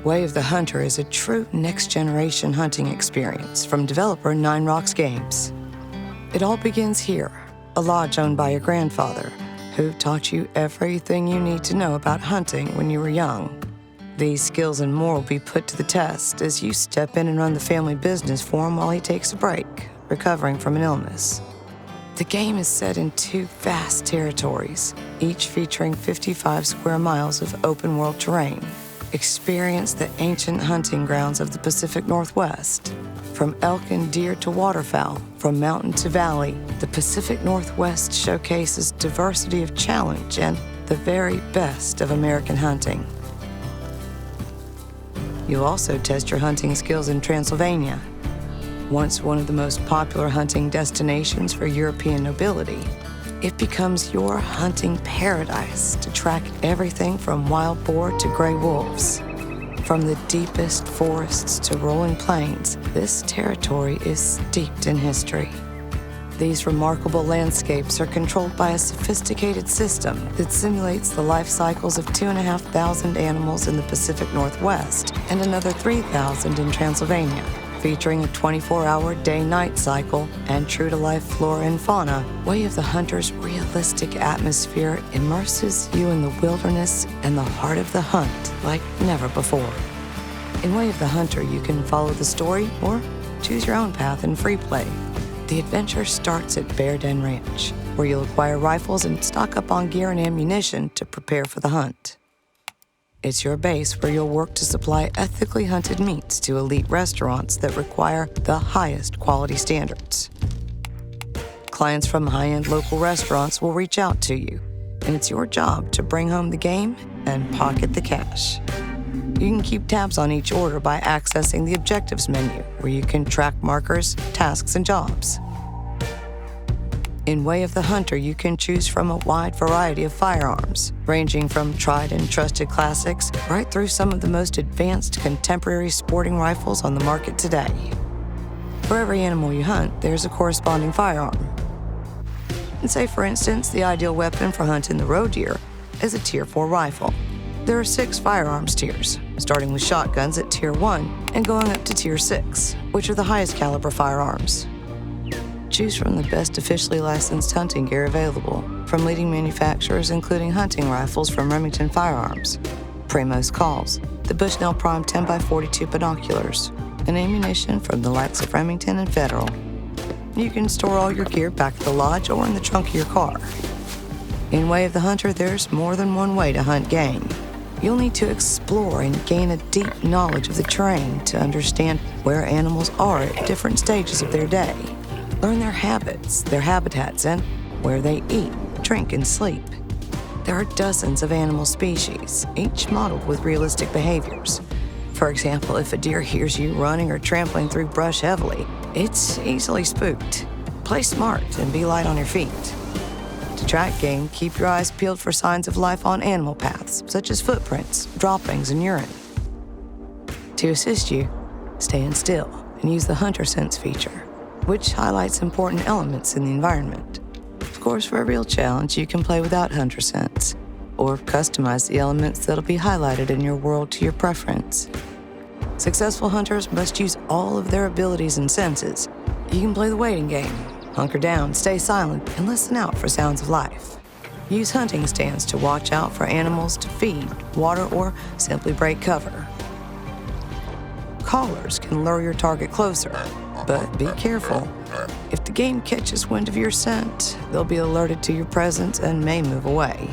Way of the Hunter is a true next-generation hunting experience from developer Nine Rocks Games. It all begins here, a lodge owned by your grandfather, who taught you everything you need to know about hunting when you were young. These skills and more will be put to the test as you step in and run the family business for him while he takes a break, recovering from an illness. The game is set in 2 vast territories, each featuring 55 square miles of open-world terrain. Experience the ancient hunting grounds of the Pacific Northwest. From elk and deer to waterfowl, from mountain to valley, the Pacific Northwest showcases diversity of challenge and the very best of American hunting. You'll also test your hunting skills in Transylvania, once one of the most popular hunting destinations for European nobility. It becomes your hunting paradise to track everything from wild boar to gray wolves. From the deepest forests to rolling plains, this territory is steeped in history. These remarkable landscapes are controlled by a sophisticated system that simulates the life cycles of 2,500 animals in the Pacific Northwest and another 3,000 in Transylvania. Featuring a 24-hour day-night cycle and true-to-life flora and fauna, Way of the Hunter's realistic atmosphere immerses you in the wilderness and the heart of the hunt like never before. In Way of the Hunter, you can follow the story or choose your own path in free play. The adventure starts at Bear Den Ranch, where you'll acquire rifles and stock up on gear and ammunition to prepare for the hunt. It's your base where you'll work to supply ethically hunted meats to elite restaurants that require the highest quality standards. Clients from high-end local restaurants will reach out to you, and it's your job to bring home the game and pocket the cash. You can keep tabs on each order by accessing the objectives menu, where you can track markers, tasks, and jobs. In Way of the Hunter, you can choose from a wide variety of firearms, ranging from tried and trusted classics right through some of the most advanced contemporary sporting rifles on the market today. For every animal you hunt, there's a corresponding firearm. And say, for instance, the ideal weapon for hunting the roe deer is a Tier 4 rifle. There are 6 firearms tiers, starting with shotguns at Tier 1 and going up to Tier 6, which are the highest caliber firearms. Choose from the best officially licensed hunting gear available, from leading manufacturers including hunting rifles from Remington Firearms, Primo's Calls, the Bushnell Prime 10x42 binoculars, and ammunition from the likes of Remington and Federal. You can store all your gear back at the lodge or in the trunk of your car. In Way of the Hunter, there's more than one way to hunt game. You'll need to explore and gain a deep knowledge of the terrain to understand where animals are at different stages of their day. Learn their habits, their habitats, and where they eat, drink, and sleep. There are dozens of animal species, each modeled with realistic behaviors. For example, if a deer hears you running or trampling through brush heavily, it's easily spooked. Play smart and be light on your feet. To track game, keep your eyes peeled for signs of life on animal paths, such as footprints, droppings, and urine. To assist you, stand still and use the Hunter Sense feature, which highlights important elements in the environment. Of course, for a real challenge, you can play without Hunter Sense, or customize the elements that'll be highlighted in your world to your preference. Successful hunters must use all of their abilities and senses. You can play the waiting game, hunker down, stay silent, and listen out for sounds of life. Use hunting stands to watch out for animals to feed, water, or simply break cover. Callers can lure your target closer, but be careful. If the game catches wind of your scent, they'll be alerted to your presence and may move away.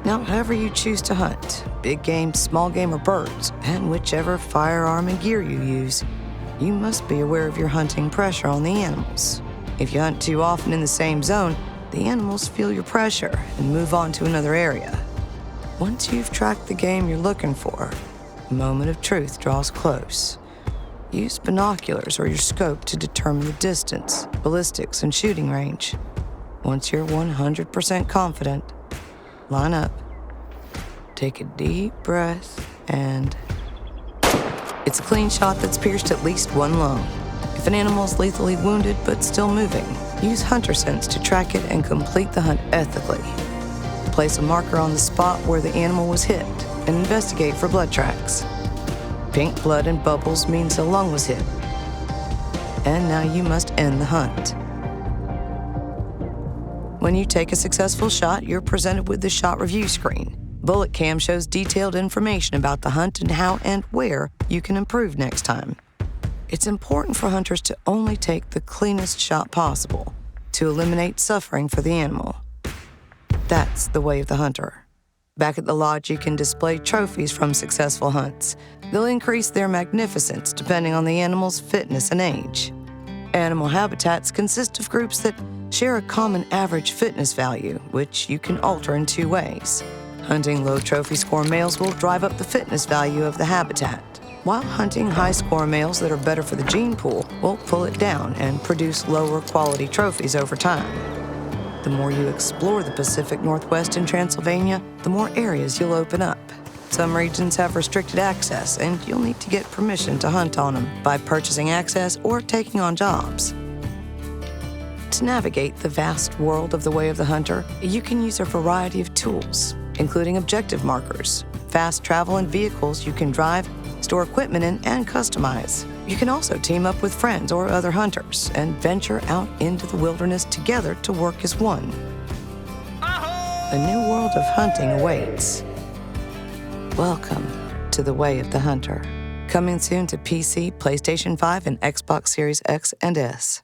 Now, however you choose to hunt, big game, small game, or birds, and whichever firearm and gear you use, you must be aware of your hunting pressure on the animals. If you hunt too often in the same zone, the animals feel your pressure and move on to another area. Once you've tracked the game you're looking for, the moment of truth draws close. Use binoculars or your scope to determine the distance, ballistics, and shooting range. Once you're 100% confident, line up, take a deep breath, and it's a clean shot that's pierced at least one lung. If an animal's lethally wounded but still moving, use Hunter Sense to track it and complete the hunt ethically. Place a marker on the spot where the animal was hit and investigate for blood tracks. Pink blood and bubbles means a lung was hit. And now you must end the hunt. When you take a successful shot, you're presented with the shot review screen. Bullet Cam shows detailed information about the hunt and how and where you can improve next time. It's important for hunters to only take the cleanest shot possible to eliminate suffering for the animal. That's the way of the hunter. Back at the lodge, you can display trophies from successful hunts. They'll increase their magnificence depending on the animal's fitness and age. Animal habitats consist of groups that share a common average fitness value, which you can alter in two ways. Hunting low trophy score males will drive up the fitness value of the habitat, while hunting high score males that are better for the gene pool will pull it down and produce lower quality trophies over time. The more you explore the Pacific Northwest and Transylvania, the more areas you'll open up. Some regions have restricted access, and you'll need to get permission to hunt on them by purchasing access or taking on jobs. To navigate the vast world of the Way of the Hunter, you can use a variety of tools, including objective markers, fast travel and vehicles you can drive, store equipment in, and customize. You can also team up with friends or other hunters and venture out into the wilderness together to work as one. A new world of hunting awaits. Welcome to the Way of the Hunter. Coming soon to PC, PlayStation 5, and Xbox Series X and S.